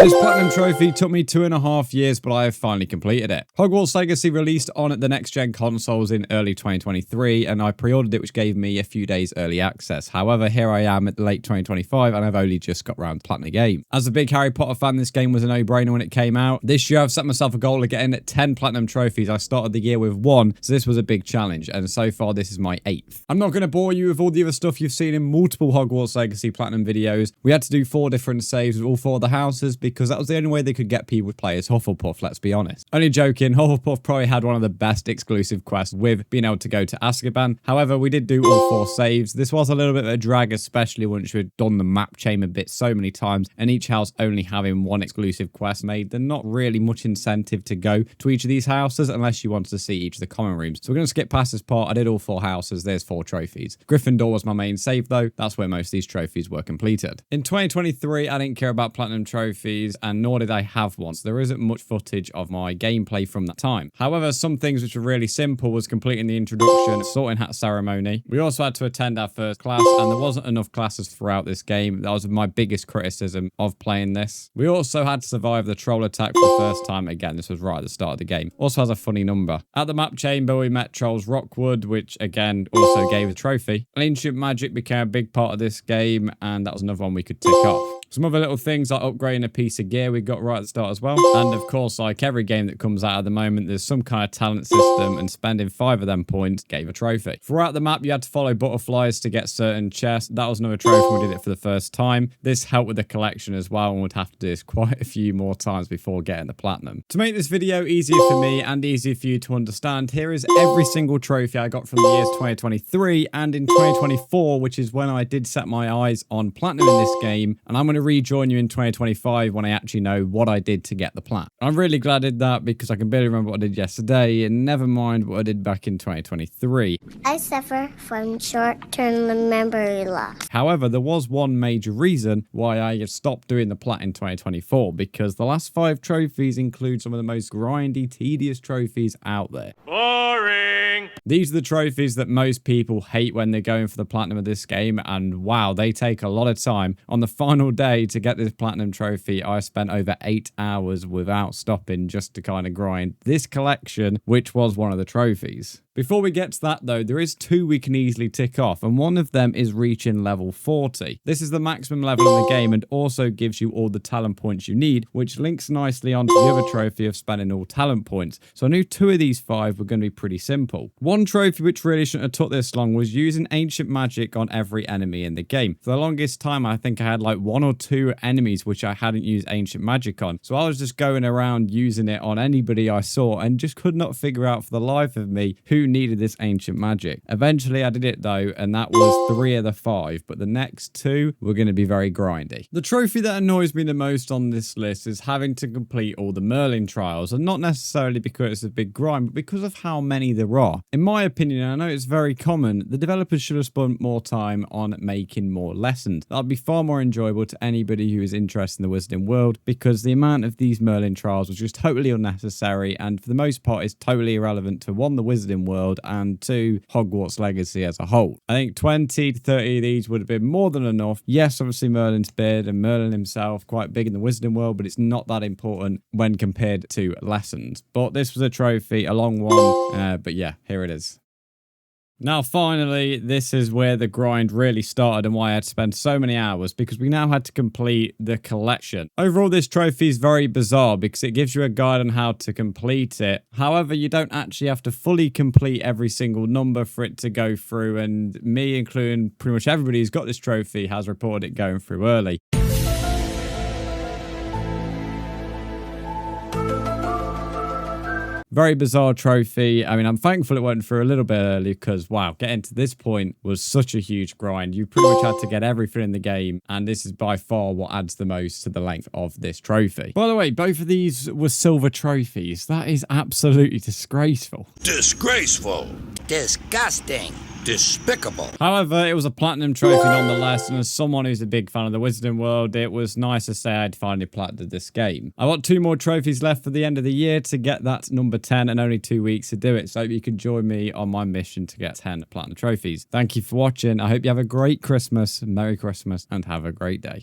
This platinum trophy took me 2.5 years, but I have finally completed it. Hogwarts Legacy released on the next-gen consoles in early 2023, and I pre-ordered it, which gave me a few days early access. However, here I am at late 2025, and I've only just got around to platinum the game. As a big Harry Potter fan, this game was a no-brainer when it came out. This year, I've set myself a goal of getting 10 platinum trophies. I started the year with 1, so this was a big challenge, and so far, this is my 8th. I'm not going to bore you with all the other stuff you've seen in multiple Hogwarts Legacy platinum videos. We had to do 4 different saves with all 4 of the houses, because that was the only way they could get people to play as Hufflepuff, let's be honest. Only joking, Hufflepuff probably had one of the best exclusive quests with being able to go to Azkaban. However, we did do all 4 saves. This was a little bit of a drag, especially once we'd done the map chamber bit so many times, and each house only having 1 exclusive quest made. There's not really much incentive to go to each of these houses unless you wanted to see each of the common rooms. So we're going to skip past this part. I did all 4 houses. There's 4 trophies. Gryffindor was my main save though. That's where most of these trophies were completed. In 2023, I didn't care about platinum trophies, and nor did I have one, so there isn't much footage of my gameplay from that time. However, some things which were really simple was completing the introduction, sorting hat ceremony. We also had to attend our first class, and there wasn't enough classes throughout this game. That was my biggest criticism of playing this. We also had to survive the troll attack for the first time. Again, this was right at the start of the game. Also has a funny number. At the map chamber, we met Trolls Rockwood, which again also gave a trophy. Ancient magic became a big part of this game, and that was another one we could tick off. Some other little things like upgrading a piece of gear we got right at the start as well. And of course, like every game that comes out at the moment, there's some kind of talent system, and spending 5 of them points gave a trophy. Throughout the map, you had to follow butterflies to get certain chests. That was another trophy when we did it for the first time. This helped with the collection as well, and would have to do this quite a few more times before getting the platinum. To make this video easier for me and easier for you to understand, here is every single trophy I got from the years 2023 and in 2024, which is when I did set my eyes on platinum in this game, and I'm going to rejoin you in 2025 when I actually know what I did to get the plat. I'm really glad I did that because I can barely remember what I did yesterday, and never mind what I did back in 2023. I suffer from short-term memory loss. However, there was one major reason why I stopped doing the plat in 2024, because the last 5 trophies include some of the most grindy, tedious trophies out there. Boring! These are the trophies that most people hate when they're going for the platinum of this game, and wow, they take a lot of time. On the final day to get this platinum trophy, I spent over 8 hours without stopping just to kind of grind this collection, which was one of the trophies. Before we get to that though, there is 2 we can easily tick off, and one of them is reaching level 40. This is the maximum level in the game and also gives you all the talent points you need, which links nicely onto the other trophy of spending all talent points. So I knew 2 of these 5 were going to be pretty simple. One trophy which really shouldn't have took this long was using ancient magic on every enemy in the game. For the longest time, I think I had like 1 or 2 enemies which I hadn't used ancient magic on. So I was just going around using it on anybody I saw and just could not figure out for the life of me who needed this ancient magic. Eventually I did it though, and that was 3 of the 5, but the next 2 were going to be very grindy. The trophy that annoys me the most on this list is having to complete all the Merlin trials, and not necessarily because it's a big grind, but because of how many there are. In my opinion, I know it's very common, the developers should have spent more time on making more lessons. That would be far more enjoyable to anybody who is interested in the Wizarding World, because the amount of these Merlin trials was just totally unnecessary, and for the most part is totally irrelevant to 1, the Wizarding World, and 2, Hogwarts Legacy as a whole. I think 20 to 30 of these would have been more than enough. Yes, obviously Merlin's beard and Merlin himself quite big in the Wizarding World, but it's not that important when compared to lessons. But this was a trophy, a long one, but yeah, here it is. Now, finally, this is where the grind really started and why I had to spend so many hours, because we now had to complete the collection. Overall, this trophy is very bizarre because it gives you a guide on how to complete it. However, you don't actually have to fully complete every single number for it to go through, and me, including pretty much everybody who's got this trophy, has reported it going through early. Very bizarre trophy. I mean, I'm thankful it went through a little bit early because, wow, getting to this point was such a huge grind. You pretty much had to get everything in the game, and this is by far what adds the most to the length of this trophy. By the way, both of these were silver trophies. That is absolutely disgraceful. Disgraceful. Disgusting. Despicable. However, it was a platinum trophy nonetheless, and as someone who's a big fan of the Wizarding World, it was nice to say I'd finally platinumed this game. I've got 2 more trophies left for the end of the year to get that number 10, and only 2 weeks to do it, so I hope you can join me on my mission to get 10 platinum trophies. Thank you for watching. I hope you have a great Christmas, Merry Christmas, and have a great day.